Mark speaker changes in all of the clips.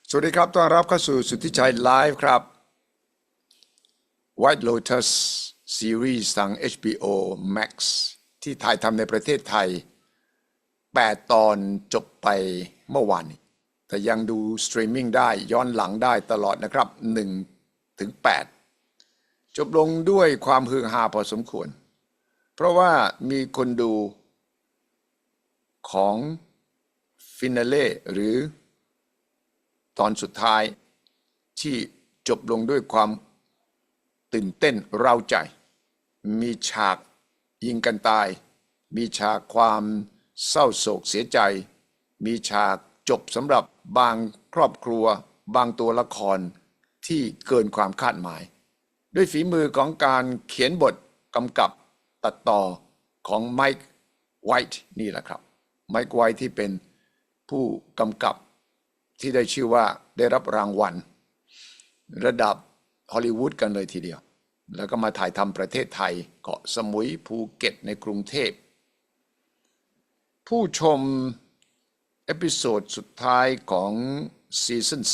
Speaker 1: สวัสดีครับต้อนรับเข้าสู่สุทธิชัยไลฟ์ครับ White Lotus ซีรีส์ทาง HBO Max ที่ถ่ายทำในประเทศไทย8 ตอนจบไปเมื่อวานนี้แต่ยังดูสตรีมมิ่งได้ย้อนหลังได้ตลอดนะครับ1 ถึง 8จบลงด้วยความฮือฮาพอสมควรเพราะว่ามีคนดูของฟินาเล่หรือตอนสุดท้ายที่จบลงด้วยความตื่นเต้นเร้าใจมีฉากยิงกันตายมีฉากความเศร้าโศกเสียใจมีฉากจบสำหรับบางครอบครัวบางตัวละครที่เกินความคาดหมายด้วยฝีมือของการเขียนบทกำกับตัดต่อของไมค์ไวท์นี่แหละครับไมค์ไวท์ที่เป็นผู้กำกับที่ได้ชื่อว่าได้รับรางวัลระดับฮอลลีวูดกันเลยทีเดียวแล้วก็มาถ่ายทำประเทศไทยเกาะสมุยภูเก็ตในกรุงเทพผู้ชมเอพิโซดสุดท้ายของซีซั่น3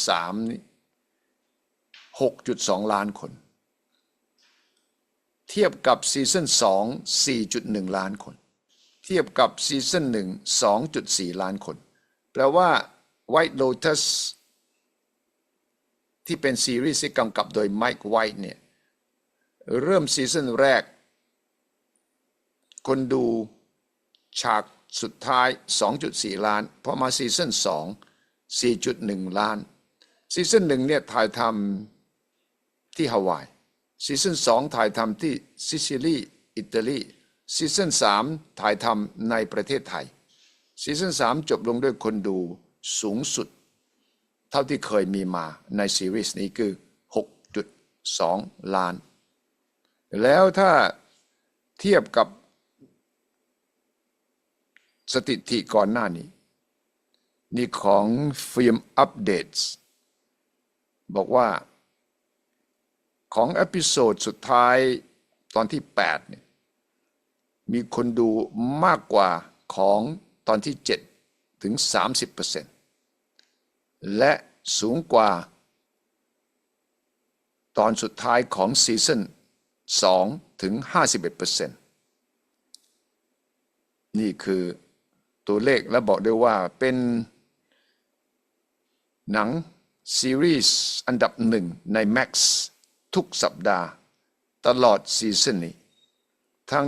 Speaker 1: 6.2 ล้านคนเทียบกับซีซั่น2 4.1 ล้านคนเทียบกับซีซั่น1 2.4 ล้านคนแปลว่าWhite Lotus ที่เป็นซีรีส์ที่กำกับโดยไมค์ไวท์เนี่ยเริ่มซีซั่นแรกคนดูฉากสุดท้าย 2.4 ล้านพอมาซีซั่น2 4.1 ล้านซีซั่น1เนี่ยถ่ายทำที่ฮาวายซีซั่น2ถ่ายทำที่ซิซิลีอิตาลีซีซั่น3ถ่ายทำในประเทศไทยซีซั่น3จบลงด้วยคนดูสูงสุดเท่าที่เคยมีมาในซีรีส์นี้คือ 6.2 ล้านแล้วถ้าเทียบกับสถิติก่อนหน้านี้นี่ของฟิล์มอัปเดตบอกว่าของเอพิโซดสุดท้ายตอนที่8เนี่ยมีคนดูมากกว่าของตอนที่7ถึง 30% และสูงกว่าตอนสุดท้ายของซีซั่น2ถึง 51% นี่คือตัวเลขและบอกได้ว่าเป็นหนังซีรีส์อันดับ1ใน Max ทุกสัปดาห์ตลอดซีซั่นนี้ทั้ง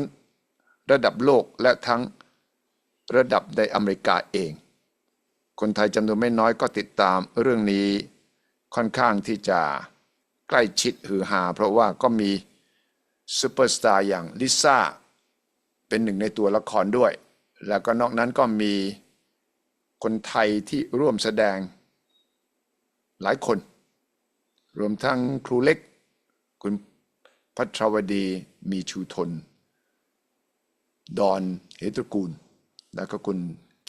Speaker 1: ระดับโลกและทั้งระดับในอเมริกาเองคนไทยจำนวนไม่น้อยก็ติดตามเรื่องนี้ค่อนข้างที่จะใกล้ชิดฮือฮาเพราะว่าก็มีซูเปอร์สตาร์อย่างลิซ่าเป็นหนึ่งในตัวละครด้วยแล้วก็นอกนั้นก็มีคนไทยที่ร่วมแสดงหลายคนรวมทั้งครูเล็กคุณภัทรวดีมีชูทนดอนเหตุกูลแล้วก็คุณ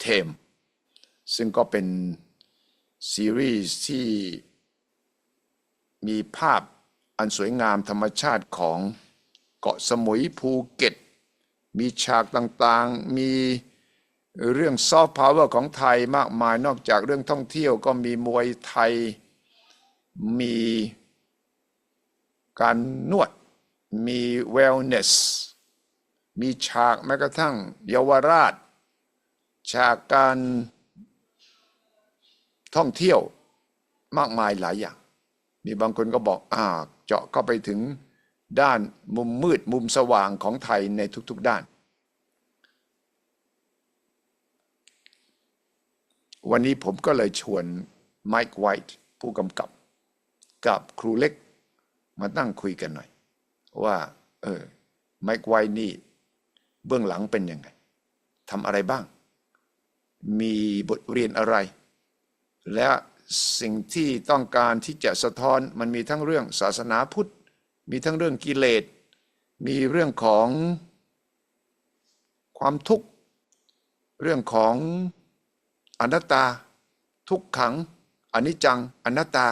Speaker 1: เทมซึ่งก็เป็นซีรีส์ที่มีภาพอันสวยงามธรรมชาติของเกาะสมุยภูเก็ตมีฉากต่างๆมีเรื่องซอฟต์พาวเวอร์ของไทยมากมายนอกจากเรื่องท่องเที่ยวก็มีมวยไทยมีการนวดมีเวลเนสมีฉากแม้กระทั่งเยาวราชฉากการท่องเที่ยวมากมายหลายอย่างมีบางคนก็บอกเจาะเข้าไปถึงด้านมุมมืดมุมสว่างของไทยในทุกๆด้านวันนี้ผมก็เลยชวนไมค์ไวท์ผู้กำกับกับครูเล็กมานั่งคุยกันหน่อยว่าไมค์ไวท์นี่เบื้องหลังเป็นยังไงทำอะไรบ้างมีบทเรียนอะไรและสิ่งที่ต้องการที่จะสะท้อนมันมีทั้งเรื่องศาสนาพุทธมีทั้งเรื่องกิเลสมีเรื่องของความทุกข์เรื่องของอนัตตาทุกขังอนิจจังอนัตตา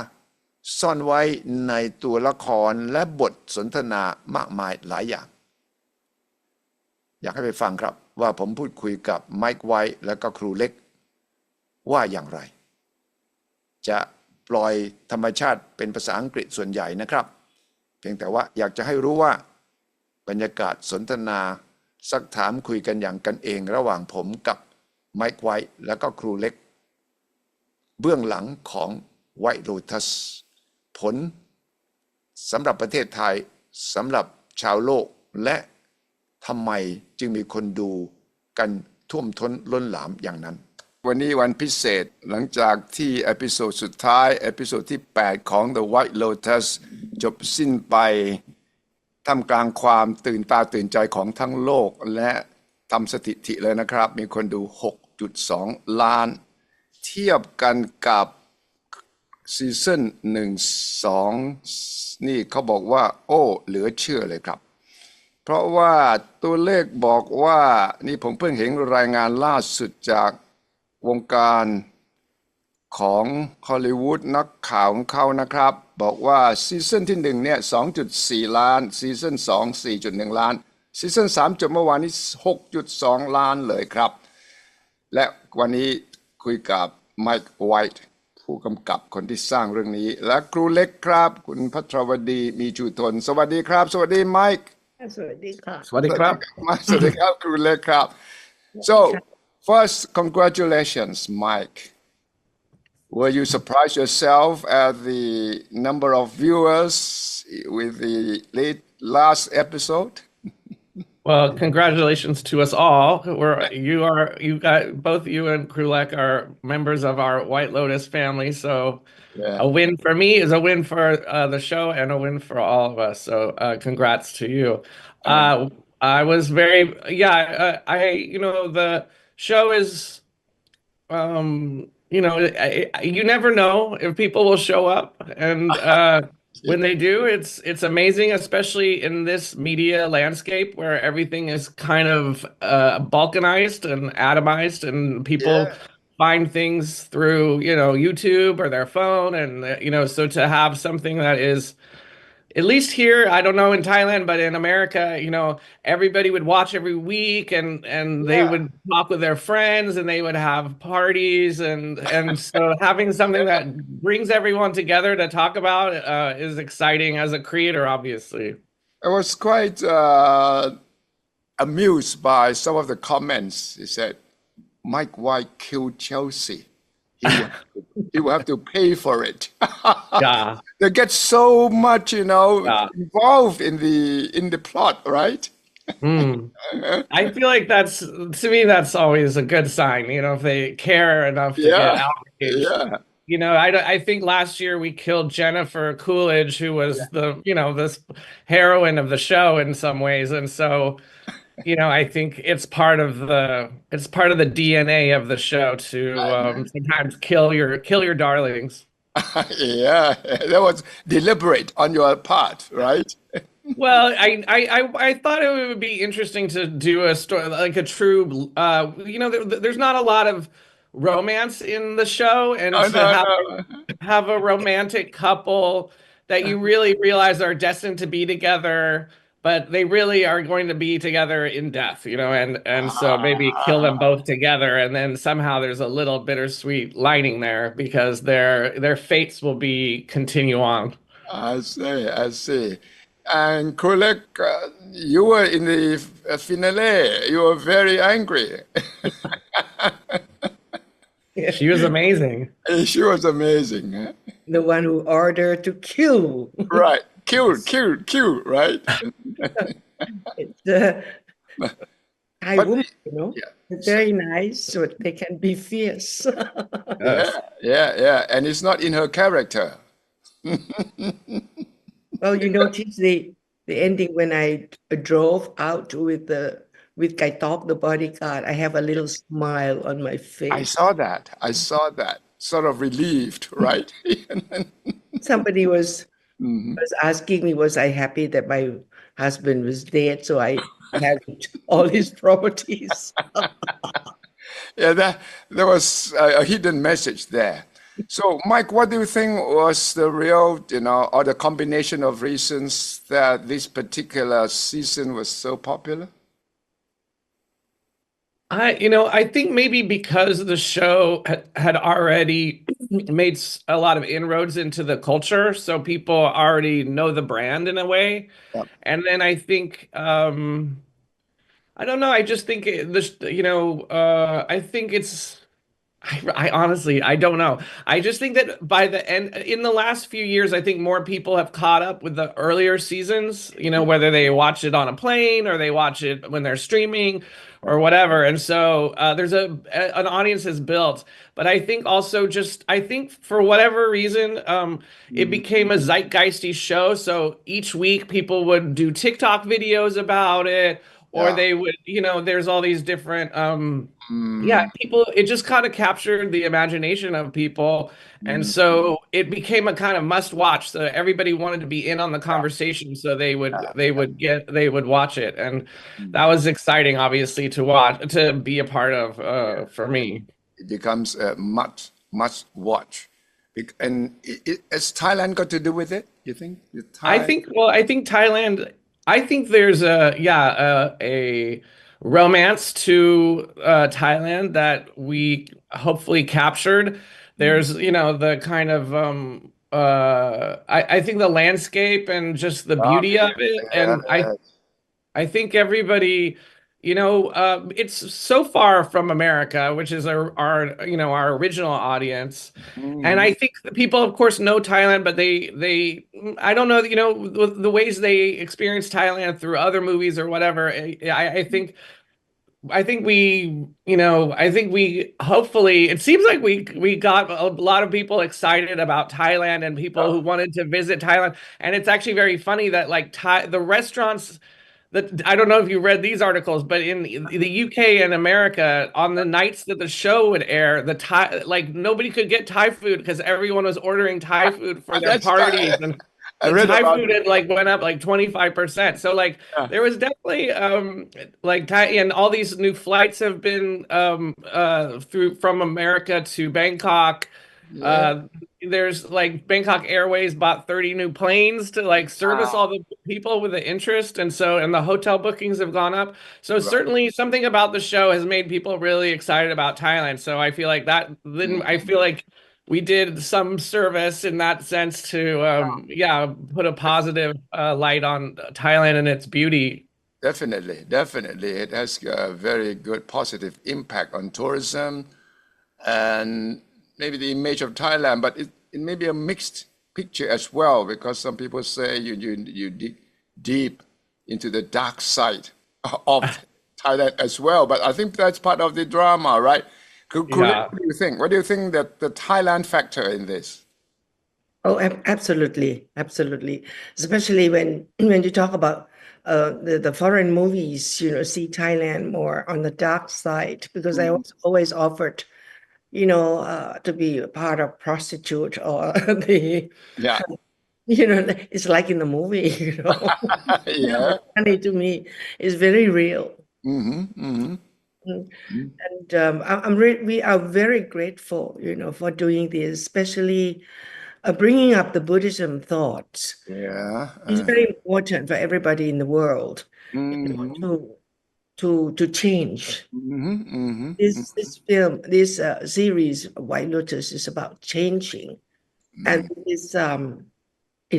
Speaker 1: ซ่อนไว้ในตัวละครและบทสนทนามากมายหลายอย่างอยากให้ไปฟังครับว่าผมพูดคุยกับไมค์ไวท์และก็ครูเล็กว่าอย่างไรจะ ปล่อยธรรมชาติเป็นภาษาอังกฤษส่วนใหญ่นะครับเพียงแต่ว่าอยากจะให้รู้ว่าบรรยากาศสนทนาซักถามคุยกันอย่างกันเองระหว่างผมกับไมค์ไวท์แล้วก็ครูเล็กเบื้องหลังของ White Lotus ผลสำหรับประเทศไทยสำหรับชาวโลกและทำไมจึงมีคนดูกันท่วมท้นล้นหลามอย่างนั้นวันนี้วันพิเศษหลังจากที่เอพิโซดสุดท้ายเอพิโซดที่8ของ The White Lotus จบสิ้นไปท่ามกลางความตื่นตาตื่นใจของทั้งโลกและทำสถิติเลยนะครับมีคนดู 6.2 ล้านเทียบกันกับซีซั่น1 2นี่เขาบอกว่าโอ้เหลือเชื่อเลยครับเพราะว่าตัวเลขบอกว่านี่ผมเพิ่งเห็นรายงานล่าสุดจากวงการของฮอลลีวูดนักข่าวของเขานะครับบอกว่าซีซั่นที่1เนี่ย 2.4 ล้านซีซั่น2 4.1 ล้านซีซั่น3จบเมื่อวานนี้ 6.2 ล้านเลยครับและวันนี้คุยกับไมค์ไวท์ผู้กำกับคนที่สร้างเรื่องนี้และครูเล็กครับคุณภัทรวดีมีชูทนสวัสดีครับสวัสดีไมค์
Speaker 2: สวัสดีค่ะ
Speaker 3: สวัสดีครับ
Speaker 1: สวัสดีครับครูเล็กครับ so first congratulations Mike were you surprised yourself at the number of viewers with the last episode
Speaker 3: Well, congratulations to us all. You got both you and Krulek are members of our White Lotus family, so a win for me is a win for the show and a win for all of us. So congrats to you. I was very the show is you never know if people will show up and when they do, it's amazing, especially in this media landscape where everything is kind of balkanized and atomized, and people find things through, YouTube or their phone, and so to have something that is, at least here, I don't know in Thailand, but in America, everybody would watch every week and they would talk with their friends and they would have parties and so having something that brings everyone together to talk about is exciting as a creator, obviously.
Speaker 1: I was quite amused by some of the comments. He said, Mike White killed Chelsea. He will have to pay for it.
Speaker 3: Yeah.
Speaker 1: They get so much, involved in the plot, right?
Speaker 3: I feel like to me, that's always a good sign, if they care enough to get outraged. I think last year we killed Jennifer Coolidge, who was this heroine of the show in some ways. And so, I think it's part of the DNA of the show to sometimes kill your darlings.
Speaker 1: Yeah, that was deliberate on your part, right?
Speaker 3: Well, I thought it would be interesting to do a story like a true, there's not a lot of romance in the show, and have a romantic couple that you really realize are destined to be together, but they really are going to be together in death, and so maybe kill them both together, and then somehow there's a little bittersweet lining there because their fates will continue on.
Speaker 1: I see. And Kulek, you were in the finale. You were very angry.
Speaker 3: She was amazing.
Speaker 1: She was amazing. Huh?
Speaker 2: The one who ordered to kill.
Speaker 1: Right. Kill, right?
Speaker 2: It's Thai woman, It's very nice, so they can be fierce.
Speaker 1: Yeah. And it's not in her character.
Speaker 2: Well, you notice the ending when I drove out with Kaitop, the bodyguard. I have a little smile on my face.
Speaker 1: I saw that. Sort of relieved, right?
Speaker 2: Somebody was asking me, was I happy that my husband was dead, so I had all his properties.
Speaker 1: Yeah, there was a hidden message there. So, Mike, what do you think was the real, or the combination of reasons that this particular season was so popular?
Speaker 3: I think maybe because the show had already made a lot of inroads into the culture, so people already know the brand in a way.
Speaker 1: Yep.
Speaker 3: And then I think I don't know. I just think this, I think it's. I honestly, I don't know. I just think that by the end, in the last few years, I think more people have caught up with the earlier seasons, whether they watch it on a plane or they watch it when they're streaming or whatever. And so there's an audience is built. But I think also I think for whatever reason, it became a zeitgeisty show. So each week people would do TikTok videos about it, or
Speaker 1: Yeah.
Speaker 3: they would, there's all these different yeah, people, it just kind of captured the imagination of people. And so it became a kind of must watch. So everybody wanted to be in on the conversation. So they would watch it. And that was exciting, obviously, to be a part of, for me.
Speaker 1: It becomes a must watch. And has Thailand got to do with it, you think?
Speaker 3: I think Thailand, I think there's a romance to Thailand that we hopefully captured. There's, the kind of I think the landscape and just the beauty of it. And I think everybody, it's so far from America, which is our original audience. And I think the people, of course, know Thailand, but they I don't know, the ways they experience Thailand through other movies or whatever. I think we hopefully, it seems like we got a lot of people excited about Thailand and people who wanted to visit Thailand. And it's actually very funny that the restaurants that, I don't know if you read these articles, but in the UK and America, on the nights that the show would air, nobody could get Thai food because everyone was ordering Thai food for their parties. And the Thai food had went up 25%. So there was definitely Thai, and all these new flights have been from America to Bangkok. There's Bangkok Airways bought 30 new planes to service all the people with the interest, and the hotel bookings have gone up. So certainly something about the show has made people really excited about Thailand. So I feel like that. Then I feel like we did some service in that sense to put a positive light on Thailand and its beauty.
Speaker 1: Definitely. It has a very good positive impact on tourism and maybe the image of Thailand, but it may be a mixed picture as well, because some people say you dig deep into the dark side of Thailand as well. But I think that's part of the drama, right? What do you think? What do you think that the Thailand factor in this?
Speaker 2: Oh, absolutely. Especially when you talk about the foreign movies, see Thailand more on the dark side, because I was always offered, to be a part of prostitute or it's like in the movie,
Speaker 1: Yeah.
Speaker 2: Money to me is very real. And we are very grateful, for doing this, especially bringing up the Buddhism thoughts.
Speaker 1: Yeah.
Speaker 2: It's very important for everybody in the world, to change. This film, this series, White Lotus, is about changing, and it's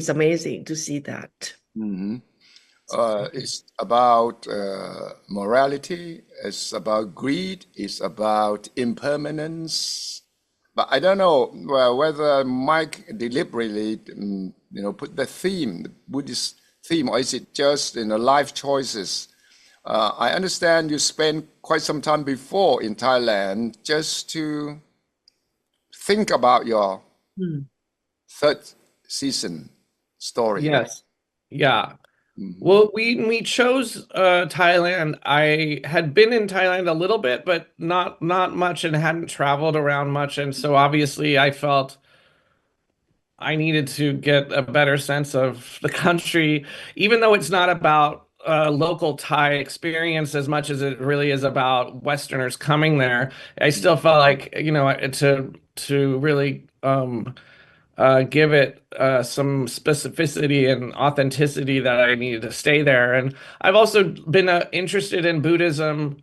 Speaker 2: amazing to see that.
Speaker 1: It's about morality, it's about greed, it's about impermanence. But I don't know whether Mike deliberately, put the Buddhist theme, or is it just life choices? I understand you spent quite some time before in Thailand just to think about your third season story.
Speaker 3: Yes. Yeah. Well, we chose Thailand. I had been in Thailand a little bit, but not much, and hadn't traveled around much. And so obviously I felt I needed to get a better sense of the country, even though it's not about local Thai experience as much as it really is about Westerners coming there. I still felt like, to really give it some specificity and authenticity that I needed to stay there. And I've also been interested in Buddhism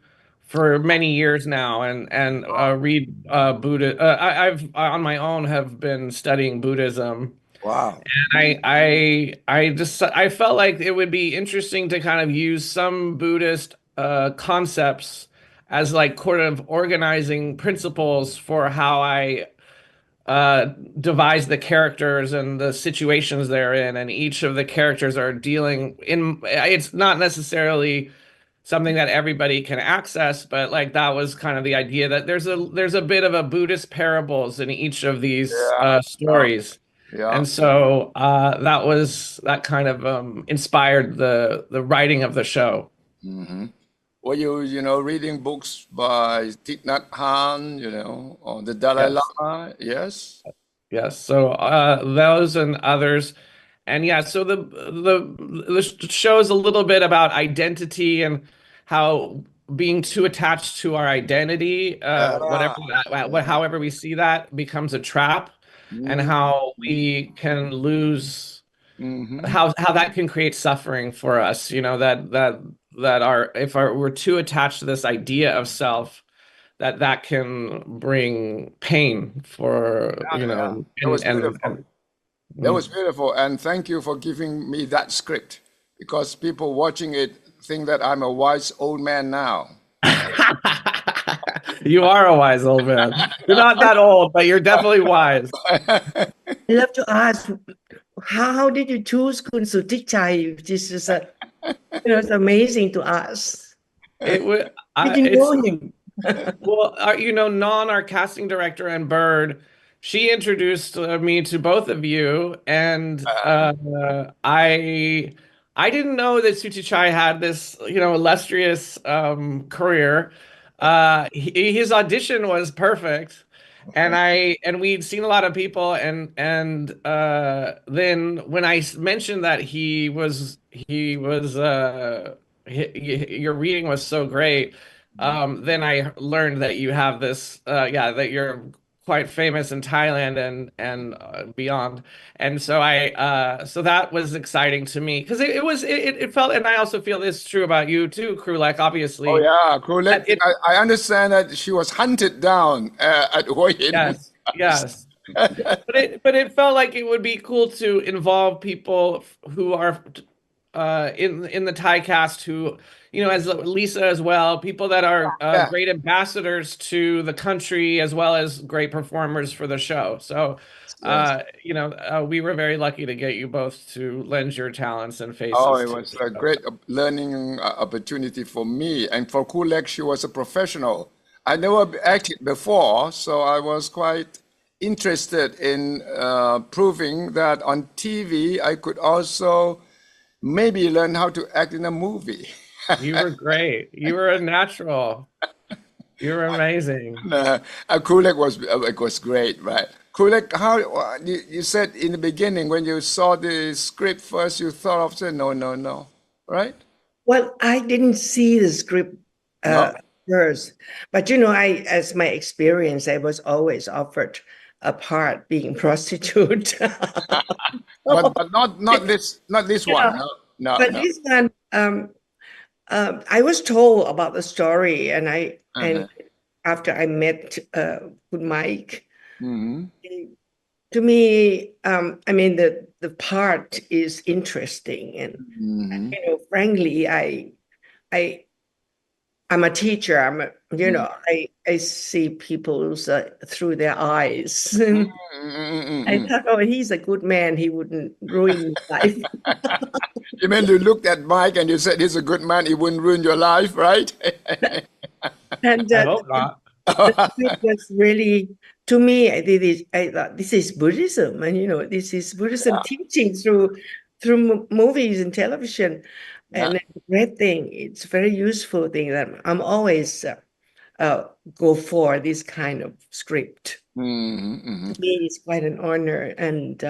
Speaker 3: for many years now, and read Buddha. I've on my own have been studying Buddhism.
Speaker 1: Wow.
Speaker 3: And I felt like it would be interesting to kind of use some Buddhist concepts as like sort of organizing principles for how I devise the characters and the situations they're in, and each of the characters are dealing in. It's not necessarily something that everybody can access, but like that was kind of the idea that there's a bit of a Buddhist parables in each of these
Speaker 1: Yeah.
Speaker 3: stories.
Speaker 1: Yeah.
Speaker 3: And so that kind of inspired the writing of the show.
Speaker 1: Were you reading books by Thich Nhat Hanh, or the Dalai
Speaker 3: Yes.
Speaker 1: Lama? Yes.
Speaker 3: Yes. So those and others. And yeah, so the show is a little bit about identity and how being too attached to our identity, however we see that, becomes a trap, and how we can lose, how that can create suffering for us. We're too attached to this idea of self, that can bring pain for
Speaker 1: That was beautiful. That was beautiful, and thank you for giving me that script, because people watching it think that I'm a wise old man now.
Speaker 3: You are a wise old man. You're not that old, but you're definitely wise.
Speaker 2: I love to ask, how did you choose Kun Suthichai? This is it's amazing to us.
Speaker 3: Did you know him? Well, Non, our casting director, and Bird, she introduced me to both of you, and I didn't know that Suthichai had this illustrious career. His audition was perfect, and we'd seen a lot of people, and then when I mentioned that your reading was so great. Then I learned that you have this, that you're quite famous in Thailand and beyond, and so that was exciting to me, because it felt, and I also feel this is true about you too, Krulek, obviously.
Speaker 1: Oh yeah, Krulek. I understand that she was hunted down at Hoi Hin.
Speaker 3: Yes. But it felt like it would be cool to involve people who are in the Thai cast, who as Lisa as well, people that are great ambassadors to the country, as well as great performers for the show. So we were very lucky to get you both to lend your talents and faces.
Speaker 1: Oh, it was a great learning opportunity for me, and for Kulek, she was a professional. I never acted before, so I was quite interested in proving that on TV I could also maybe learn how to act in a movie.
Speaker 3: You were great. You were a natural. You were amazing.
Speaker 1: Kulek was great, right? Kulek, how you said in the beginning when you saw the script first, you thought of saying no, right?
Speaker 2: Well, I didn't see the script first, but as my experience, I was always offered a part being prostitute.
Speaker 1: but not this one. No.
Speaker 2: But this one, I was told about the story, and and after I met with Mike, to me, I mean the part is interesting, and frankly, I'm a teacher. I see people through their eyes. I thought, oh, he's a good man. He wouldn't ruin my life.
Speaker 1: You mean you looked at Mike and you said he's a good man, he wouldn't ruin your life, right?
Speaker 2: And
Speaker 3: I hope not.
Speaker 2: it was really, to me, I thought this is Buddhism, and this is Buddhism teaching through movies and television. And the great thing, it's a very useful thing that I'm always go for this kind of script. To me, it's quite an honor. And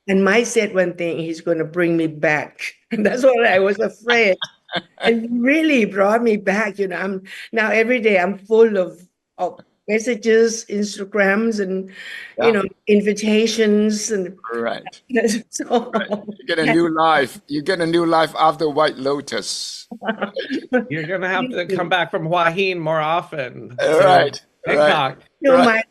Speaker 2: and Mike said one thing, he's going to bring me back. And that's what I was afraid. And he really brought me back. Now every day I'm full of messages, Instagrams, and
Speaker 1: Yeah.
Speaker 2: you know, invitations, and
Speaker 1: Right.
Speaker 2: so
Speaker 1: You get a new life. You get a new life after White Lotus.
Speaker 3: You're gonna have to come back from Hua Hin more often to
Speaker 1: Right.
Speaker 3: TikTok.
Speaker 2: You know,
Speaker 1: Right.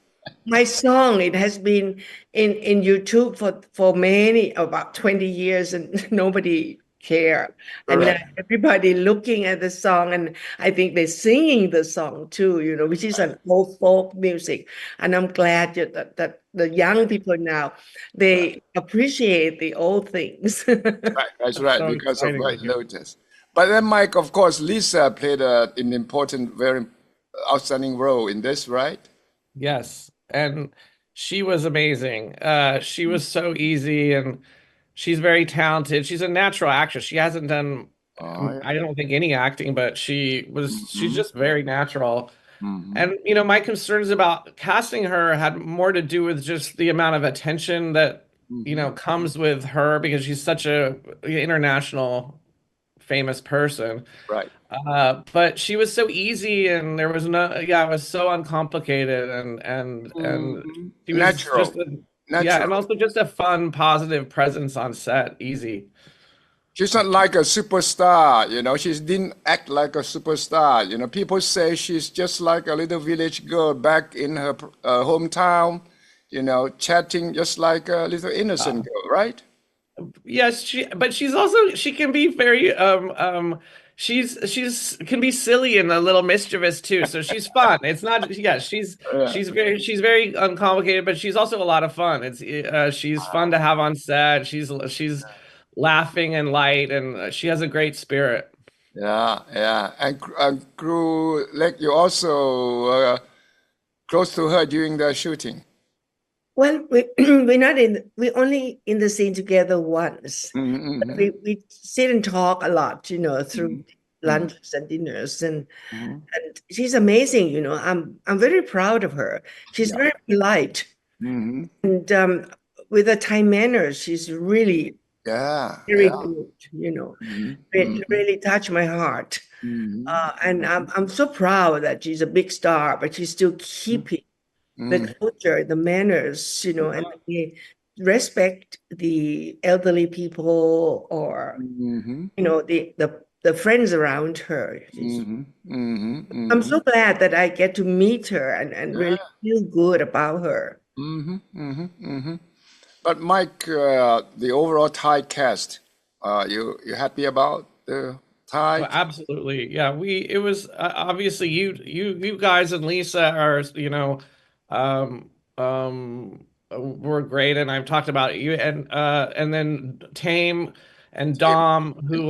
Speaker 2: my song, it has been in YouTube for many, about 20 years, and nobody care. And
Speaker 1: Right.
Speaker 2: everybody looking at the song, and I think they're singing the song too, you know, which is an old folk music. And I'm glad that the young people now, they appreciate the old things.
Speaker 1: Right. That's right.
Speaker 3: So
Speaker 1: Because of
Speaker 3: exciting to
Speaker 1: White
Speaker 3: hear.
Speaker 1: Lotus. But then, Mike, of course, Lisa played an important, very outstanding role in this, right?
Speaker 3: Yes, and she was amazing. She was so easy, and she's very talented. She's a natural actress. She hasn't done,
Speaker 1: Oh,
Speaker 3: I don't think, any acting, but she's
Speaker 1: yeah.
Speaker 3: just very natural.
Speaker 1: Hmm.
Speaker 3: And you know, my concerns about casting her had more to do with just the amount of attention that, you know, comes with her because she's such a international famous person.
Speaker 1: Right.
Speaker 3: But she was so easy, and there was no, yeah, it was so uncomplicated, and
Speaker 1: Mhm.
Speaker 3: she was just
Speaker 1: Natural.
Speaker 3: a, yeah, and
Speaker 1: Natural.
Speaker 3: also just a fun, positive presence on set. Easy.
Speaker 1: She's not like a superstar, you know. She didn't act like a superstar. You know, people say she's just like a little village girl back in her hometown, you know, chatting just like a little innocent girl, right?
Speaker 3: Yes, but she's also, she can be very she's can be silly and a little mischievous too. So she's fun. It's not, yeah,
Speaker 1: Yeah.
Speaker 3: she's very uncomplicated, but she's also a lot of fun. It's she's fun to have on set. She's laughing and light, and she has a great spirit.
Speaker 1: Yeah, yeah. And crew, like you also close to her during the shooting.
Speaker 2: Well, we're only in the scene together once.
Speaker 1: Mm-hmm,
Speaker 2: We sit and talk a lot, you know,
Speaker 1: mm-hmm,
Speaker 2: through lunches and dinners,
Speaker 1: mm-hmm.
Speaker 2: and she's amazing, you know. I'm very proud of her. She's
Speaker 1: Yeah.
Speaker 2: very polite,
Speaker 1: Mm-hmm.
Speaker 2: and with her Thai manners, she's really
Speaker 1: Yeah,
Speaker 2: very
Speaker 1: yeah.
Speaker 2: good, you know.
Speaker 1: Mm-hmm,
Speaker 2: It really touched my heart. And I'm so proud that she's a big star, but she's still keeping
Speaker 1: mm-hmm,
Speaker 2: the culture, the manners, you know, and they respect the elderly people, or
Speaker 1: mm-hmm,
Speaker 2: you know, the friends around her.
Speaker 1: mm-hmm, mm-hmm,
Speaker 2: I'm
Speaker 1: mm-hmm.
Speaker 2: so glad that I get to meet her and really feel good about her.
Speaker 1: Mm-hmm, mm-hmm, mm-hmm. But Mike, the overall Thai cast, you happy about the Thai?
Speaker 3: Well, absolutely. Yeah, it was obviously you guys and Lisa are, you know, um were great, and I've talked about you, and then Tame and Dom, who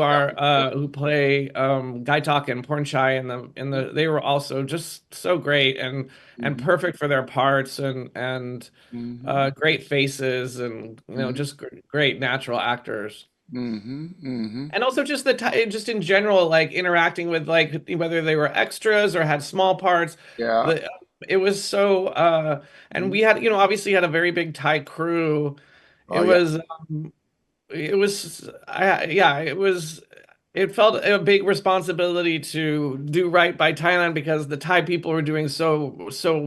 Speaker 3: play Gaitak and Pornchai in the they were also just so great and
Speaker 1: Mm-hmm,
Speaker 3: perfect for their parts, and
Speaker 1: mm-hmm,
Speaker 3: great faces, and you know, just great natural actors.
Speaker 1: mm-hmm, mm-hmm.
Speaker 3: And also just just in general, like interacting with, like, whether they were extras or had small parts,
Speaker 1: Yeah.
Speaker 3: the it was so and we had, you know, obviously had a very big Thai crew. It
Speaker 1: Oh yeah.
Speaker 3: was yeah, it felt a big responsibility to do right by Thailand, because the Thai people were doing so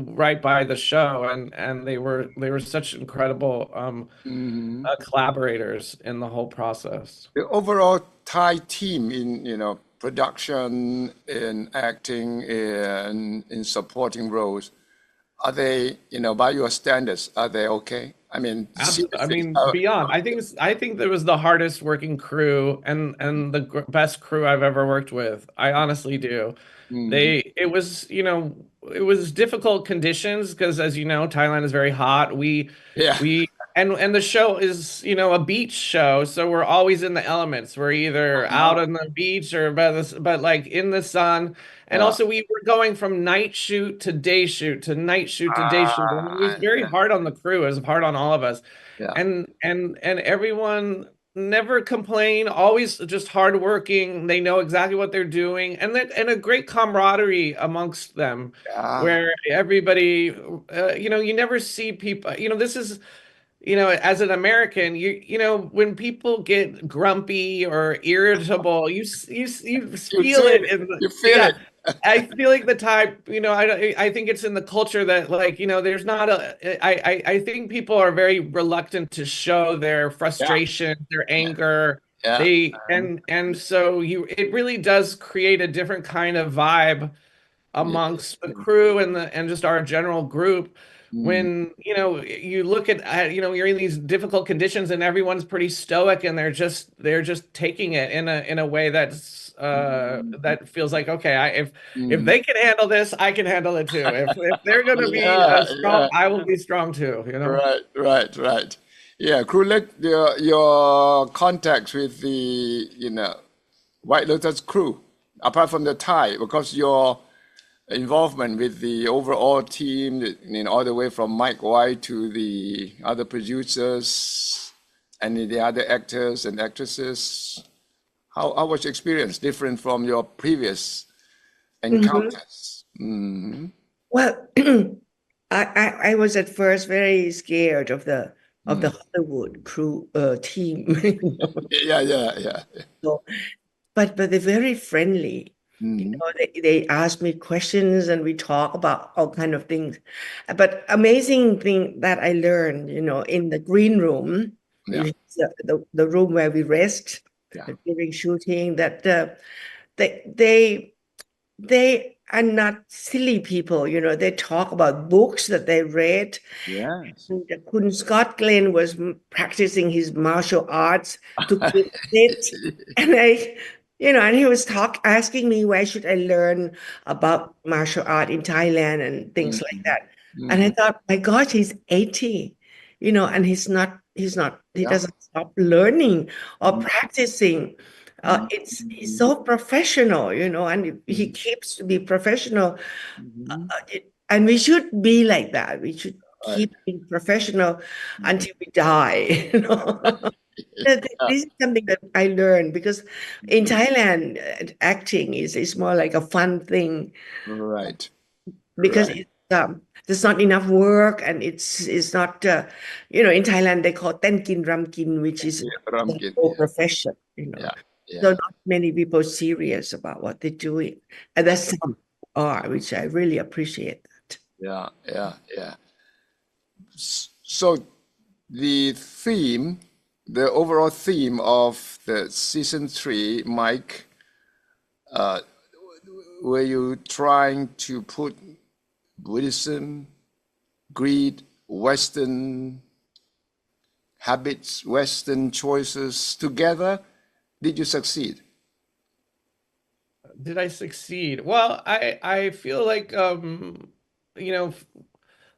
Speaker 3: right by the show, and they were such incredible
Speaker 1: Mm-hmm.
Speaker 3: collaborators in the whole process.
Speaker 1: The overall Thai team in, you know, production, in acting, in supporting roles, are they, you know, by your standards, are they okay? I mean,
Speaker 3: I
Speaker 1: seriously,
Speaker 3: mean, beyond. I think that was the hardest working crew, and the best crew I've ever worked with. I honestly do.
Speaker 1: mhm.
Speaker 3: It was, you know, it was difficult conditions because, as you know, Thailand is very hot.
Speaker 1: Yeah.
Speaker 3: We and the show is, you know, a beach show, so we're always in the elements. We're either out on the beach or but like in the sun. And
Speaker 1: Yeah.
Speaker 3: also, we were going from night shoot to day shoot to night shoot to day shoot, and it was very hard on the crew. It was hard on all of us,
Speaker 1: Yeah.
Speaker 3: and everyone never complain, always just hardworking. They know exactly what they're doing, and a great camaraderie amongst them,
Speaker 1: Yeah.
Speaker 3: where everybody, you know, you never see people. You know, this is, you know, as an American, you know, when people get grumpy or irritable, you
Speaker 1: You
Speaker 3: feel
Speaker 1: feel
Speaker 3: it
Speaker 1: it.
Speaker 3: in
Speaker 1: You feel
Speaker 3: yeah.
Speaker 1: it.
Speaker 3: I feel like the Thai, I think it's in the culture that like, there's not I think people are very reluctant to show their
Speaker 1: Yeah,
Speaker 3: frustration, their anger.
Speaker 1: yeah.
Speaker 3: And so it really does create a different kind of vibe amongst the crew and just our general group
Speaker 1: Mm,
Speaker 3: when you look at you're in these difficult conditions and everyone's pretty stoic and they're just taking it in a way that feels like, okay, if
Speaker 1: mm.
Speaker 3: they can handle this, I can handle it too. If they're gonna be
Speaker 1: Yeah,
Speaker 3: strong,
Speaker 1: yeah.
Speaker 3: I will be strong too.
Speaker 1: Right. Yeah, Krulek, your contacts with the, White Lotus crew, apart from the Thai, because your involvement with the overall team, all the way from Mike White to the other producers and the other actors and actresses, how was your experience different from your previous encounters?
Speaker 2: Well, I was at first very scared of the Hollywood crew team, you know.
Speaker 1: Yeah.
Speaker 2: So, but they're very friendly. You know, they ask me questions and we talk about all kind of things. But amazing thing that I learned, in the green room,
Speaker 1: Yeah,
Speaker 2: the room where we rest
Speaker 1: yeah.
Speaker 2: during shooting, that they they are not silly people, they talk about books that they read.
Speaker 1: Yes.
Speaker 2: And Kun Scott Glenn was practicing his martial arts to keep fit. And and he was asking me why should I learn about martial art in Thailand and things like that. And I thought, my gosh, he's 80, and he
Speaker 1: Yeah.
Speaker 2: doesn't stop learning or practicing. He's so professional, and he keeps to be professional. And we should be like that. We should
Speaker 1: Right.
Speaker 2: keep being professional until we die. This is something that I learned because in Thailand, acting is more like a fun thing
Speaker 1: Right.
Speaker 2: because
Speaker 1: Right.
Speaker 2: there's not enough work and it's not in Thailand they call ten kin ram kin, which is
Speaker 1: Yeah,
Speaker 2: the
Speaker 1: Ramkin.
Speaker 2: whole profession.
Speaker 1: Yeah.
Speaker 2: So
Speaker 1: Yeah.
Speaker 2: not many people serious about what they're doing, and that's some are, which I really appreciate that.
Speaker 1: Yeah. So the overall theme of the season 3, Mike, were you trying to put Buddhism, greed, Western habits, Western choices together? Did you succeed?
Speaker 3: Did I succeed? Well, I feel like you know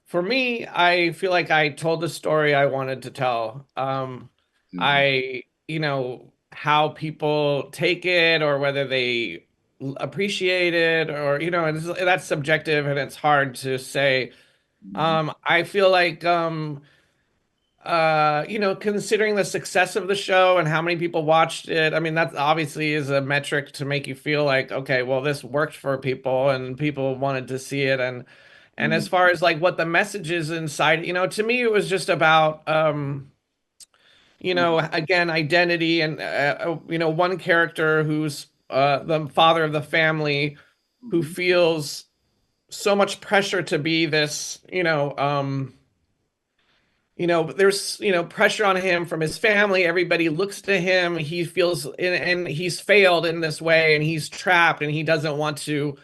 Speaker 3: for me, I feel like I told the story I wanted to tell. How people take it or whether they appreciate it or, that's subjective and it's hard to say. I feel like, considering the success of the show and how many people watched it, I mean, that obviously is a metric to make you feel like, okay, well, this worked for people and people wanted to see it. And as far as like what the message is inside, to me, it was just about, again, identity and, one character who's the father of the family who feels so much pressure to be this, there's, pressure on him from his family. Everybody looks to him. He feels, and he's failed in this way and he's trapped and he doesn't want to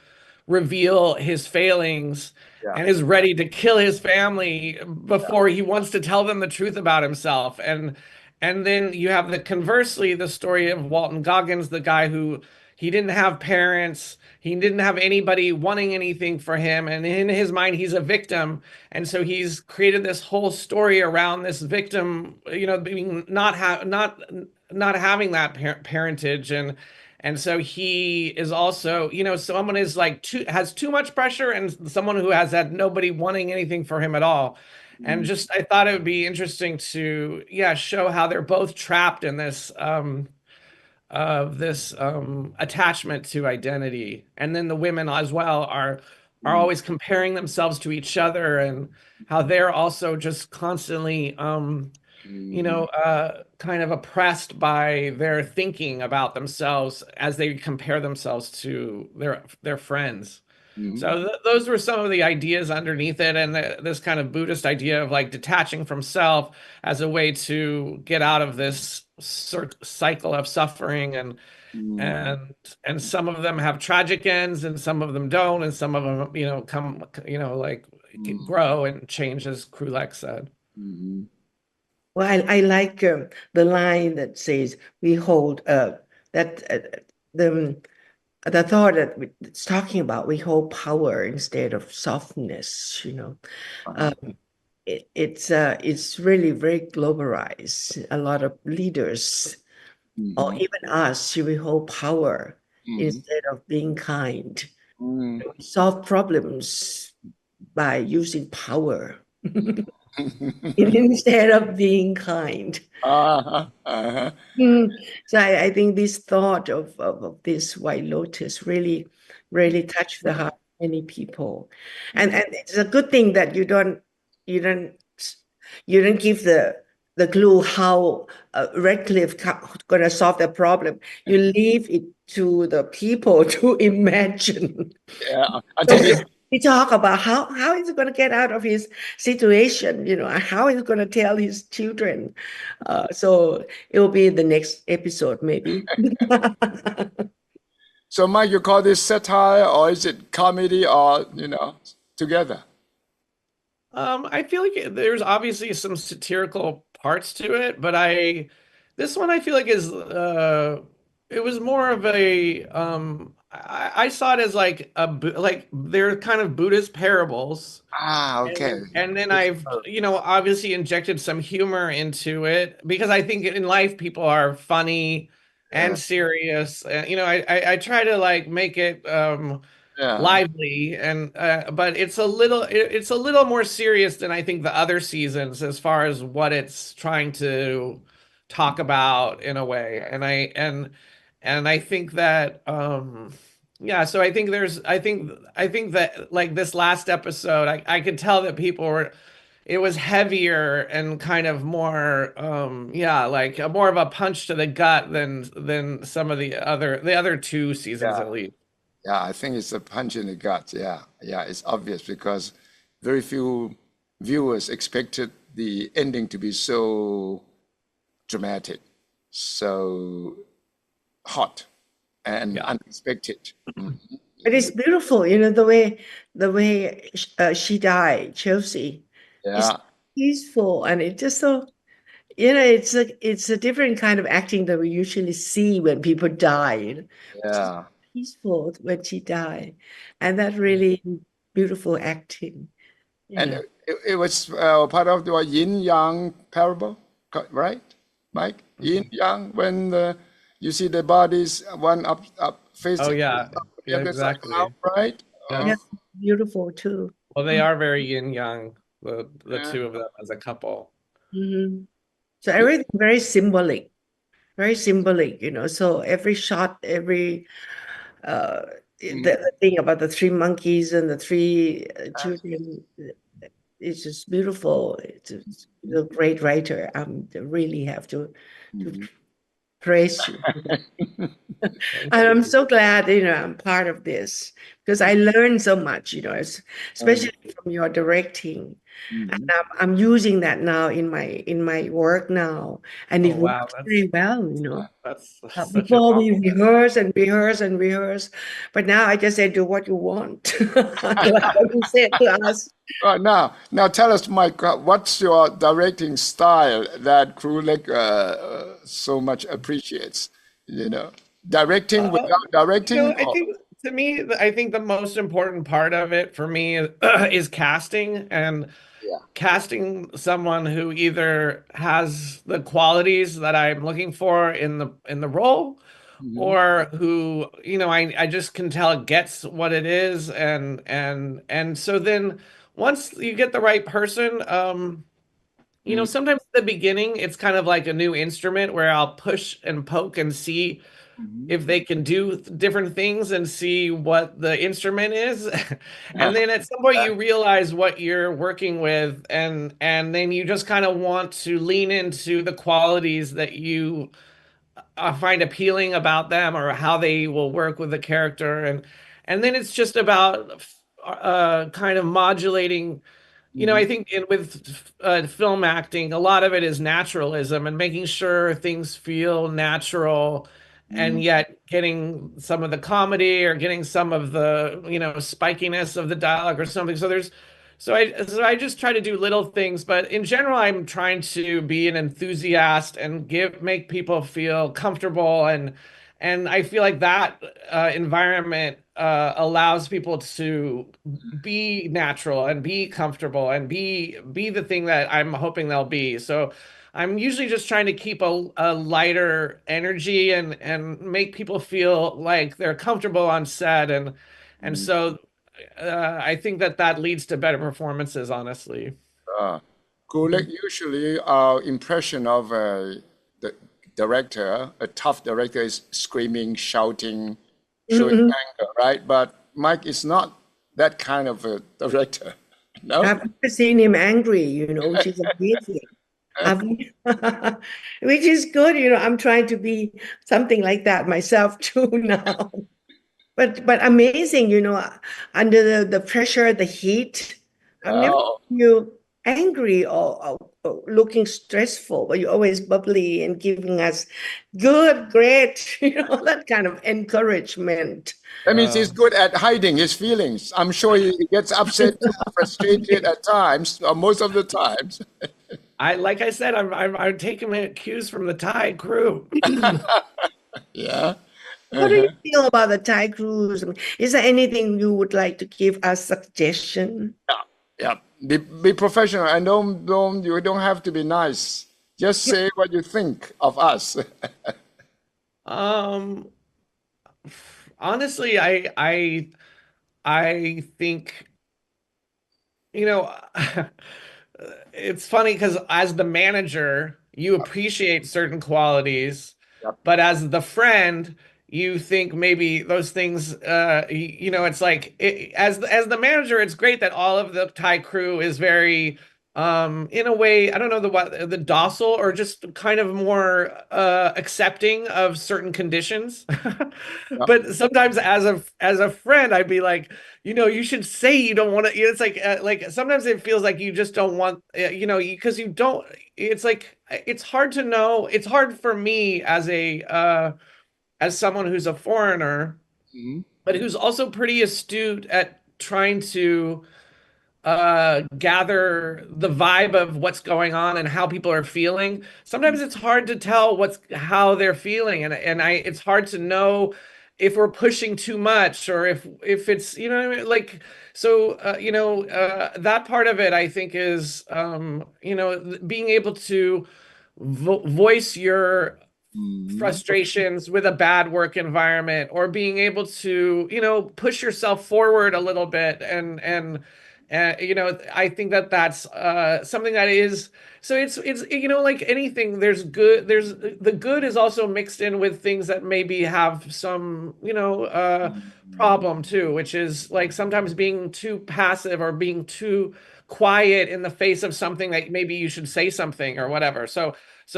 Speaker 3: reveal his failings
Speaker 1: Yeah.
Speaker 3: and is ready to kill his family before he wants to tell them the truth about himself. And then you have the conversely, the story of Walton Goggins, the guy who he didn't have parents, he didn't have anybody wanting anything for him, and in his mind he's a victim. And so he's created this whole story around this victim, being not having that parentage. And so he is also, someone is like has too much pressure and someone who has had nobody wanting anything for him at all. And just I thought it would be interesting to, show how they're both trapped in this attachment to identity. And then the women as well are always comparing themselves to each other and how they're also just constantly you know, kind of oppressed by their thinking about themselves as they compare themselves to their friends. So those were some of the ideas underneath it, and this kind of Buddhist idea of like detaching from self as a way to get out of this sort of cycle of suffering, and some of them have tragic ends, and some of them don't, and some of them, you know, come, you know, like grow and change, as Krulek said.
Speaker 2: Well, I like the line that says we hold that the thought that it's talking about, we hold power instead of softness, you know. It's really very globalized. A lot of leaders, or even us, we hold power instead of being kind. We solve problems by using power instead of being kind. So I think this thought of this White Lotus really touched the heart of many people, and it's a good thing that you don't give the clue how Redcliffe gonna solve the problem. You leave it to the people to imagine.
Speaker 1: Yeah.
Speaker 2: So we talk about how he's going to get out of his situation, you know, how he's going to tell his children. So it will be the next episode, maybe.
Speaker 1: So, Mike, you call this satire, or is it comedy, or, you know, together?
Speaker 3: I feel like there's obviously some satirical parts to it, but this one I feel like is it was more of a I saw it as like like they're kind of Buddhist parables.
Speaker 1: Okay.
Speaker 3: And then I've, you know, obviously injected some humor into it, because I think in life people are funny and serious. You know, I try to like make it lively, and but it's a little more serious than I think the other seasons, as far as what it's trying to talk about in a way. And I think that yeah, so I think I think that like this last episode, I could tell that people were, it was heavier and kind of more yeah, like more of a punch to the gut than some of the other two seasons, at least.
Speaker 1: Yeah, I think it's a punch in the gut. Yeah, it's obvious because very few viewers expected the ending to be so dramatic, so hot, and unexpected.
Speaker 2: But it's beautiful, you know, the way she died, Chelsea. It's
Speaker 1: Yeah,
Speaker 2: peaceful, and it just so, you know, it's a different kind of acting that we usually see when people die.
Speaker 1: yeah.
Speaker 2: Peaceful when she died, and that really beautiful acting.
Speaker 1: And
Speaker 2: Yeah.
Speaker 1: it was part of the yin yang parable, right, Mike? Yin yang, when you see the bodies, one up
Speaker 3: Oh
Speaker 1: facing
Speaker 3: yeah,
Speaker 1: the other side
Speaker 3: exactly.
Speaker 1: out, right?
Speaker 3: Yes.
Speaker 2: Yeah, beautiful too.
Speaker 3: Well, they are very yin yang, the
Speaker 1: Yeah.
Speaker 3: two of them as a couple.
Speaker 2: So everything very symbolic, you know. So every shot, every the thing about the three monkeys and the three children, it's just beautiful. It's a great writer. I really have to praise you.
Speaker 3: Thank
Speaker 2: And
Speaker 3: you.
Speaker 2: I'm so glad, you know, I'm part of this, because I learned so much, you know, especially from your directing. And I'm using that now in my work now, and it
Speaker 3: Oh wow,
Speaker 2: works very well, you know.
Speaker 3: that's such a
Speaker 2: Before we
Speaker 3: compliment.
Speaker 2: rehearse, but now I just say, do what you want, like you said to us.
Speaker 1: Now tell us, Mike, what's your directing style that Krulek so much appreciates? You know, directing without directing,
Speaker 3: You know, I think to me, I think the most important part of it for me is casting, and casting someone who either has the qualities that I'm looking for in the role, or who, you know, I just can tell it gets what it is, and so then once you get the right person, you know, sometimes at the beginning it's kind of like a new instrument where I'll push and poke and see if they can do different things and see what the instrument is. And then at some point you realize what you're working with, and then you just kind of want to lean into the qualities that you find appealing about them, or how they will work with the character. And then it's just about kind of modulating. I think with film acting, a lot of it is naturalism and making sure things feel natural, and yet getting some of the comedy or getting some of the, spikiness of the dialogue or something. So I just try to do little things, but in general, I'm trying to be an enthusiast and make people feel comfortable, and I feel like that environment allows people to be natural and be comfortable and be the thing that I'm hoping they'll be. So I'm usually just trying to keep a lighter energy and make people feel like they're comfortable on set, and so I think that leads to better performances, honestly.
Speaker 1: Cool. Usually, our impression of the director, a tough director, is screaming, shouting, showing anger, right? But Mike is not that kind of a director. No?
Speaker 2: I've never seen him angry, which is amazing. Which is good, I'm trying to be something like that myself too now. But amazing, under the pressure, the heat. I've never seen you angry or looking stressful, but you're always bubbly and giving us good, great, that kind of encouragement.
Speaker 1: That means he's good at hiding his feelings. I'm sure he gets upset, frustrated at times, or most of the times.
Speaker 3: Like I said, I'm taking my cues from the Thai crew.
Speaker 1: Yeah.
Speaker 2: What do you feel about the Thai cruise? Is there anything you would like to give us suggestion?
Speaker 1: Yeah. Be professional, and you don't have to be nice. Just say what you think of us.
Speaker 3: Honestly, I think, it's funny because as the manager, you appreciate certain qualities, but as the friend, you think maybe those things, it's like as the manager, it's great that all of the Thai crew is very, in a way, I don't know the docile, or just kind of more accepting of certain conditions. But sometimes as a friend, I'd be like, you should say you don't want to. It's like sometimes it feels like you just don't want, because you don't. It's like it's hard to know. It's hard for me as someone who's a foreigner, but who's also pretty astute at trying to gather the vibe of what's going on and how people are feeling. Sometimes it's hard to tell how they're feeling, and it's hard to know if we're pushing too much, or if it's, what I mean? Like, so that part of it, I think, is being able to voice your frustrations with a bad work environment, or being able to push yourself forward a little bit, and I think that's something that is, so it's like anything, there's the good is also mixed in with things that maybe have some problem too, which is like sometimes being too passive or being too quiet in the face of something that maybe you should say something or whatever. So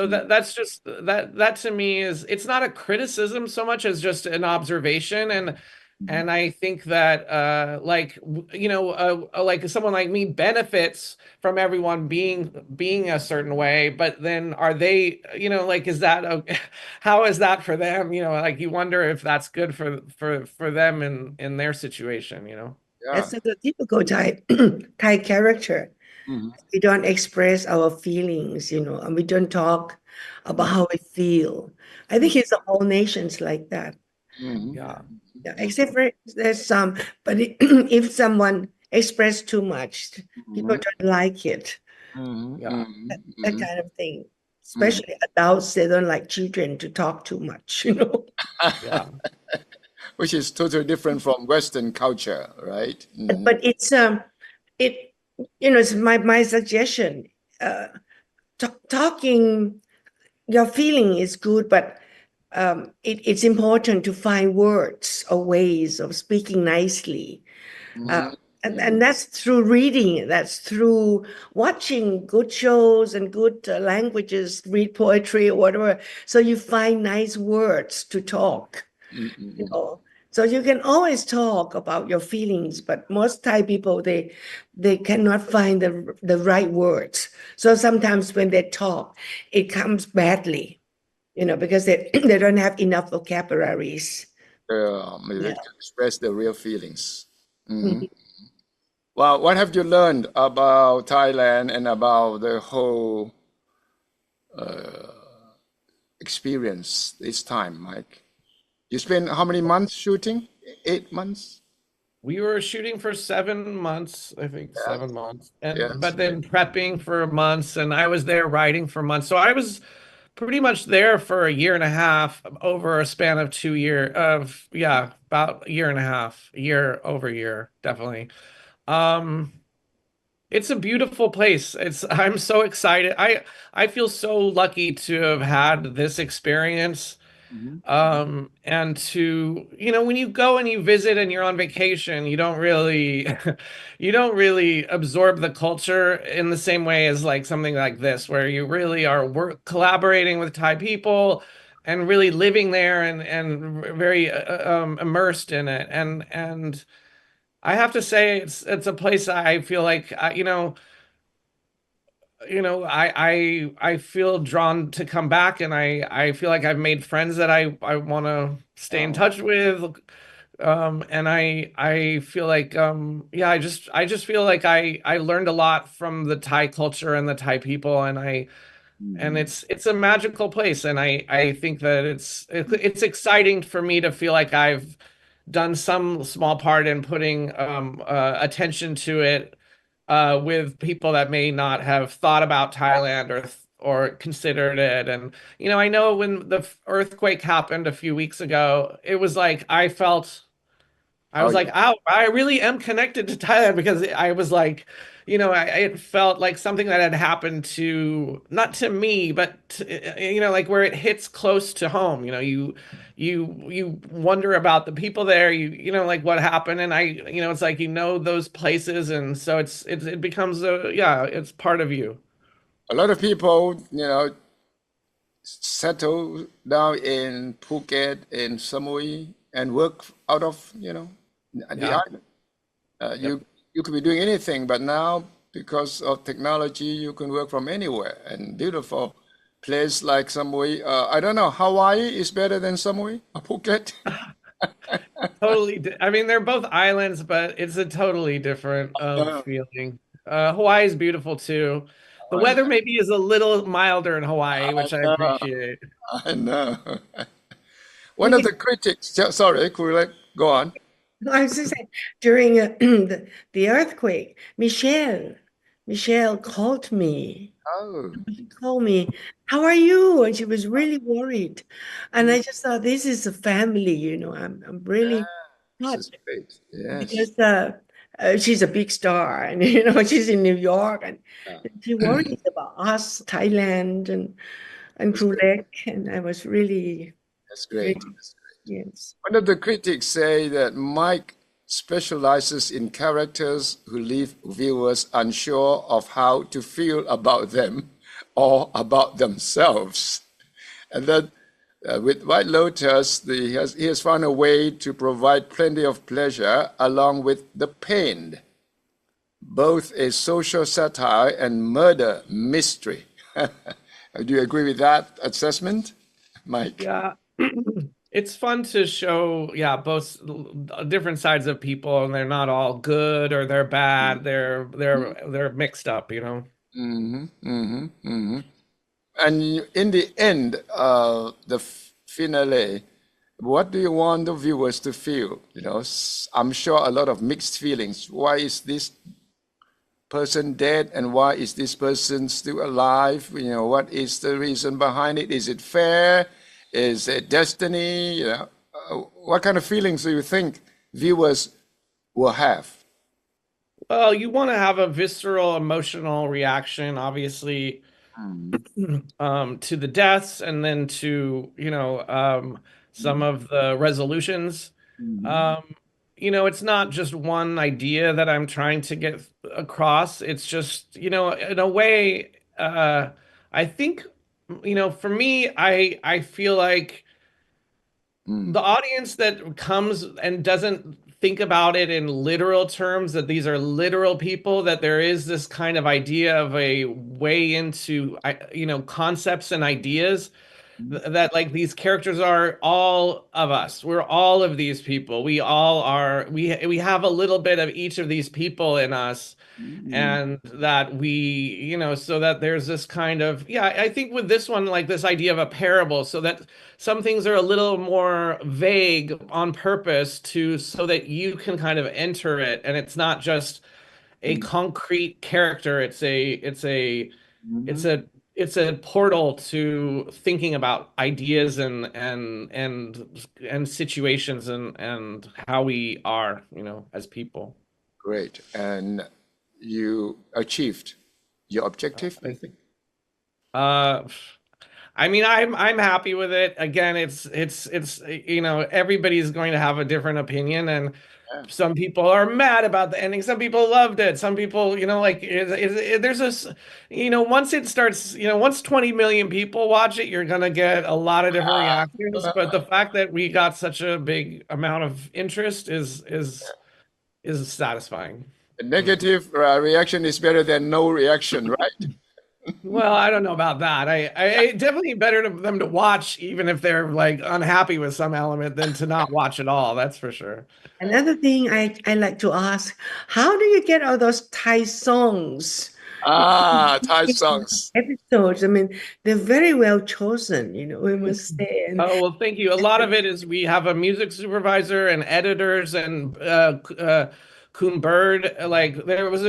Speaker 3: that's just that to me is, it's not a criticism so much as just an observation. And I think that like someone like me benefits from everyone being a certain way, but then are they, is that okay? How is that for them? Like you wonder if that's good for them in their situation.
Speaker 1: Yeah.
Speaker 2: That's the typical Thai character. We don't express our feelings, and we don't talk about how we feel. I think it's the whole nation's like that.
Speaker 3: Yeah.
Speaker 2: Yeah, except for there's some, but if someone express too much, people don't like it.
Speaker 3: Yeah.
Speaker 2: That kind of thing. Especially adults, they don't like children to talk too much,
Speaker 3: Yeah.
Speaker 1: Which is totally different from Western culture, right?
Speaker 2: But it's it's my suggestion. Talking your feeling is good, but it's important to find words or ways of speaking nicely. And that's through reading, that's through watching good shows and good languages, read poetry or whatever. So you find nice words to talk, you know. So you can always talk about your feelings, but most Thai people, they cannot find the right words. So sometimes when they talk, it comes badly, you know, because they don't have enough vocabularies.
Speaker 1: Maybe to express the real feelings. Well, what have you learned about Thailand and about the whole experience this time, Mike? You spent how many months shooting? 8 months?
Speaker 3: We were shooting for 7 months, I think 7 months,
Speaker 1: Yes.
Speaker 3: but then prepping for months, and I was there writing for months. So I was pretty much there for a year and a half over a span of 2 years about a year and a half, over a year, definitely. It's a beautiful place. I'm so excited. I feel so lucky to have had this experience. And to, when you go and you visit and you're on vacation, you don't really you don't really absorb the culture in the same way as like something like this, where you really are collaborating with Thai people and really living there and very immersed in it. And I have to say it's a place I feel like I feel drawn to come back, and I feel like I've made friends that I want to stay in touch with. And I feel like I just feel like I learned a lot from the Thai culture and the Thai people, and it's a magical place, and I think that it's exciting for me to feel like I've done some small part in putting attention to it with people that may not have thought about Thailand or considered it. And I know when the earthquake happened a few weeks ago, it was like I was like, oh, I really am connected to Thailand, because I was like, it felt like something that had happened not to me, but like where it hits close to home. You wonder about the people there, like what happened, and it's like those places, and so it becomes it's part of you.
Speaker 1: A lot of people, settle down in Phuket, in Samui, and work out of, the
Speaker 3: Yeah.
Speaker 1: island. You could be doing anything, but now because of technology, you can work from anywhere. And beautiful place like Samui. I don't know, Hawaii is better than Samui or Phuket.
Speaker 3: Totally. I mean, they're both islands, but it's a totally different feeling. Hawaii is beautiful too. The weather maybe is a little milder in Hawaii, which I appreciate.
Speaker 1: I know. One of the critics, sorry, Kulek, go on.
Speaker 2: I was just saying, during the earthquake, Michelle called me.
Speaker 1: Oh,
Speaker 2: She called me, "How are you?" And she was really worried. And I just thought, this is a family, I'm really
Speaker 1: this
Speaker 2: touched,
Speaker 1: is great. Yes.
Speaker 2: because she's a big star, and she's in New York, and she worries about us, Thailand, and Kulek, and I was really,
Speaker 1: That's great.
Speaker 2: yes.
Speaker 1: One of the critics say that Mike specializes in characters who leave viewers unsure of how to feel about them or about themselves. And that with White Lotus, he has found a way to provide plenty of pleasure along with the pain, both a social satire and murder mystery. Do you agree with that assessment, Mike?
Speaker 3: Yeah. It's fun to show, both different sides of people, and they're not all good or they're bad. They're mixed up,
Speaker 1: And in the end, the finale, what do you want the viewers to feel? I'm sure a lot of mixed feelings. Why is this person dead, and why is this person still alive? What is the reason behind it? Is it fair? Is it destiny? What kind of feelings do you think viewers will have?
Speaker 3: Well, you want to have a visceral, emotional reaction, obviously. to the deaths, and then to, some of the resolutions. It's not just one idea that I'm trying to get across. It's just, in a way, I think, for me, I feel like the audience that comes and doesn't think about it in literal terms, that these are literal people, that there is this kind of idea of a way into, concepts and ideas, that like these characters are all of us. We're all of these people. We all are, we have a little bit of each of these people in us. And that so that there's this kind of, I think with this one, like this idea of a parable, so that some things are a little more vague on purpose so that you can kind of enter it, and it's not just a concrete character. It's a portal to thinking about ideas and situations and how we are, as people.
Speaker 1: Great. And you achieved your objective, I think.
Speaker 3: I mean, I'm happy with it. Again, it's everybody's going to have a different opinion, and some people are mad about the ending. Some people loved it. Some people, there's this, once it starts, once 20 million people watch it, you're gonna get a lot of different reactions. But the fact that we got such a big amount of interest is satisfying.
Speaker 1: A negative reaction is better than no reaction, right?
Speaker 3: Well, I don't know about that. I definitely better to them to watch, even if they're like unhappy with some element, than to not watch at all. That's for sure.
Speaker 2: Another thing I like to ask, how do you get all those Thai songs?
Speaker 1: Thai songs.
Speaker 2: Episodes. I mean, they're very well chosen, we must say. And
Speaker 3: Oh, well, thank you. A lot of it is we have a music supervisor and editors and Coon Bird. Like there was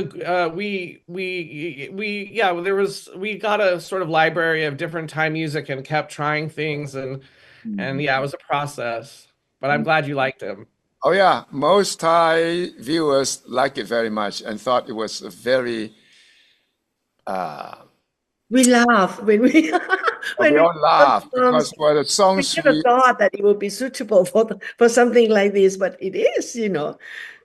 Speaker 3: we got a sort of library of different Thai music and kept trying things, and it was a process. But I'm glad you liked them.
Speaker 1: Oh yeah, most Thai viewers liked it very much and thought it was a very
Speaker 2: we laugh when we
Speaker 1: we all laugh because for the songs
Speaker 2: we never thought that it would be suitable for something like this, but it is,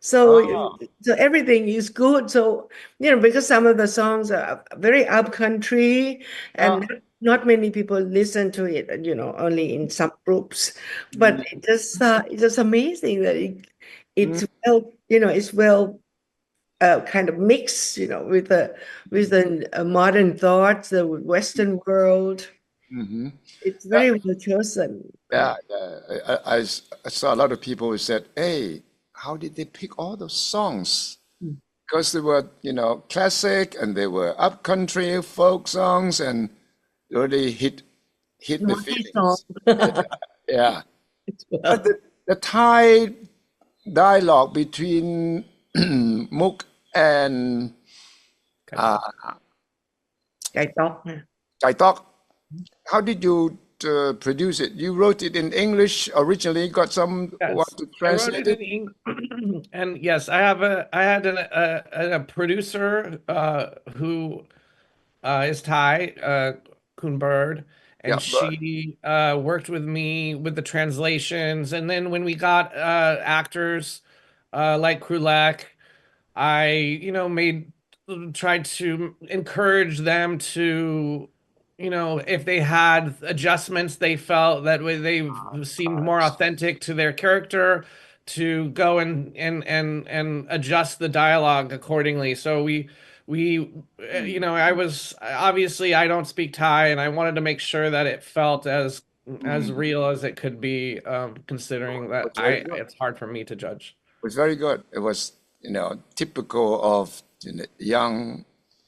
Speaker 2: So everything is good. So, because some of the songs are very up country and not many people listen to it, only in some groups. But it's just amazing that it's well, it's well kind of mixed, with the modern thoughts, the Western world. It's very well chosen.
Speaker 1: Yeah, I saw a lot of people who said, "Hey, how did they pick all those songs?" Because they were, classic, and they were up country folk songs, and really hit the feelings. Yeah. But the Thai dialogue between Muk and
Speaker 2: Kai Tok.
Speaker 1: Kai Tok, how did you produce it? You wrote it in English originally, got someone to translate it?
Speaker 3: And yes, I had a producer who is Thai, Kun Bird, and she worked with me with the translations. And then when we got actors like Krulek, I tried to encourage them to, if they had adjustments they felt that they seemed more authentic to their character, to go and adjust the dialogue accordingly. So I was obviously, I don't speak Thai, and I wanted to make sure that it felt as real as it could be, considering that it's hard for me to judge.
Speaker 1: It was very good. It was, typical of young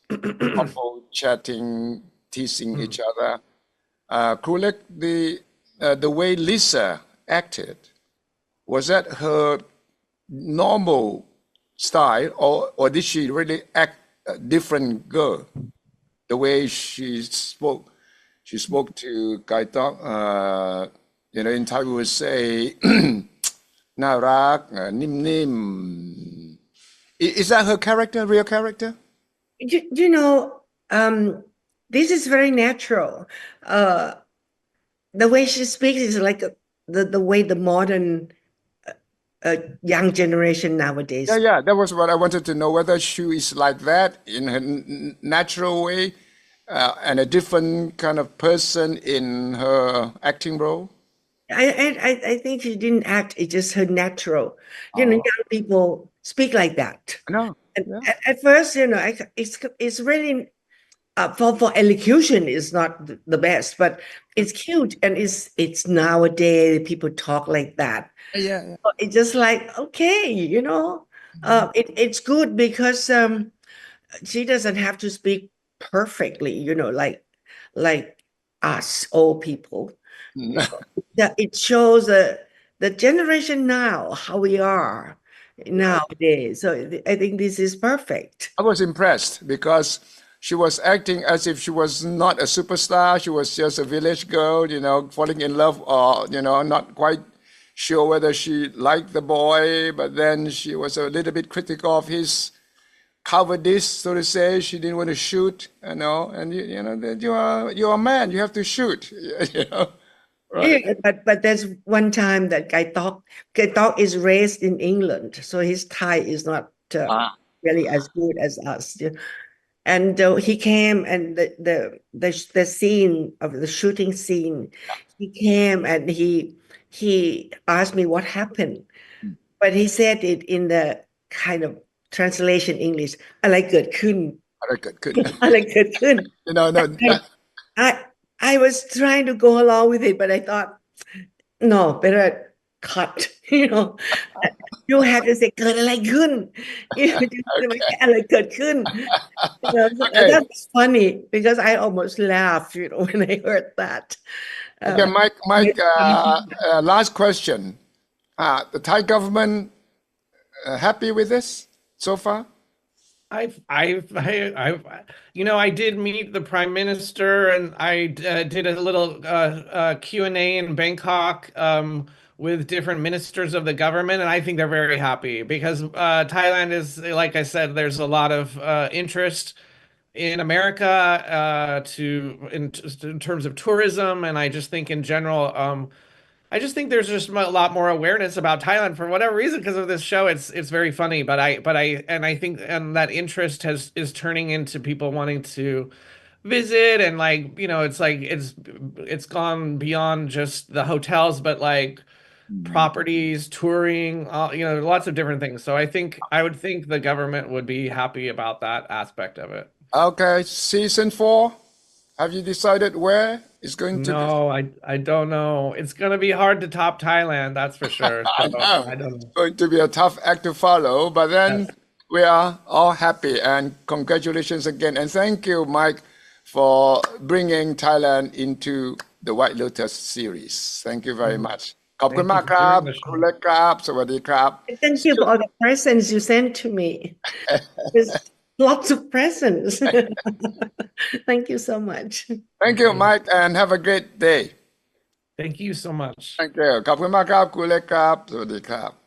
Speaker 1: couple chatting, teasing each other. Krulek, the way Lisa acted, was that her normal style, or did she really act a different girl? The way she spoke to Kai Tok, in Thai we would say, น่ารัก นิ่ม Is that her character, real character?
Speaker 2: this is very natural. The way she speaks is like the way the modern young generation nowadays.
Speaker 1: Yeah, that was what I wanted to know, whether she is like that in her natural way, and a different kind of person in her acting role.
Speaker 2: I think she didn't act, it's just her natural. You know,
Speaker 1: Oh.
Speaker 2: young people speak like that.
Speaker 1: No.
Speaker 2: And
Speaker 1: Yeah.
Speaker 2: at first, you know, it's really for elocution is not the best, but it's cute and it's nowadays people talk like that.
Speaker 1: Yeah.
Speaker 2: So it's just like, okay, you know, it's good because she doesn't have to speak perfectly, you know, like us old people. You know, that it shows the generation now how we are nowadays. So I think this is perfect.
Speaker 1: I was impressed because she was acting as if she was not a superstar. She was just a village girl, you know, falling in love, or, you know, not quite sure whether she liked the boy, but then she was a little bit critical of his cowardice, so to say. She didn't want to shoot, you know, and you know that you're a man, you have to shoot, you know. Right.
Speaker 2: Yeah, but there's one time that Kai Tok is raised in England, so his Thai is not really as good as us. Yeah. And he came, and the scene of the shooting scene, he came and he asked me what happened, but he said it in the kind of translation English. อะไรเกิดขึ้น
Speaker 1: อะไรเกิดขึ้น
Speaker 2: อะไรเกิดขึ้น
Speaker 1: You know, no,
Speaker 2: I was trying to go along with it, but I thought, no, better cut. You know, you have to say เกิดอะไรขึ้น You know,ไม่ใช่อะไรเกิดขึ้น You know, so
Speaker 1: Okay.
Speaker 2: that's funny because I almost laughed, you know, when I heard that.
Speaker 1: Okay, Mike, last question. The Thai government happy with this so far?
Speaker 3: You know, I did meet the Prime Minister, and I did a little Q&A in Bangkok with different ministers of the government, and I think they're very happy because Thailand is, like I said, there's a lot of interest in America in terms of tourism, and I just think in general, I just think there's just a lot more awareness about Thailand for whatever reason because of this show. It's very funny, but I think that interest is turning into people wanting to visit, and like, you know, it's like it's gone beyond just the hotels, but like properties, touring, you know, lots of different things. So I would think the government would be happy about that aspect of it.
Speaker 1: Okay, season 4. Have you decided where it's going to be?
Speaker 3: No, I don't know. It's gonna be hard to top Thailand, that's for sure.
Speaker 1: I
Speaker 3: So,
Speaker 1: know.
Speaker 3: I don't
Speaker 1: It's
Speaker 3: know.
Speaker 1: going to be a tough act to follow, but then
Speaker 3: Yes.
Speaker 1: we are all happy, and congratulations again. And thank you, Mike, for bringing Thailand into the White Lotus series. Thank you very much. ขอบคุณมากครับ
Speaker 3: Thank you for doing the show.
Speaker 1: คุณเล็กครับ สวัสดีครับ
Speaker 2: Thank you for all the presents you sent to me. There's lots of presents. Thank you so much.
Speaker 1: Thank you, Mike, and have a great day.
Speaker 3: Thank you so much.
Speaker 1: Thank you. ขอบคุณมากครับ คุณเล็กครับ สวัสดีครับ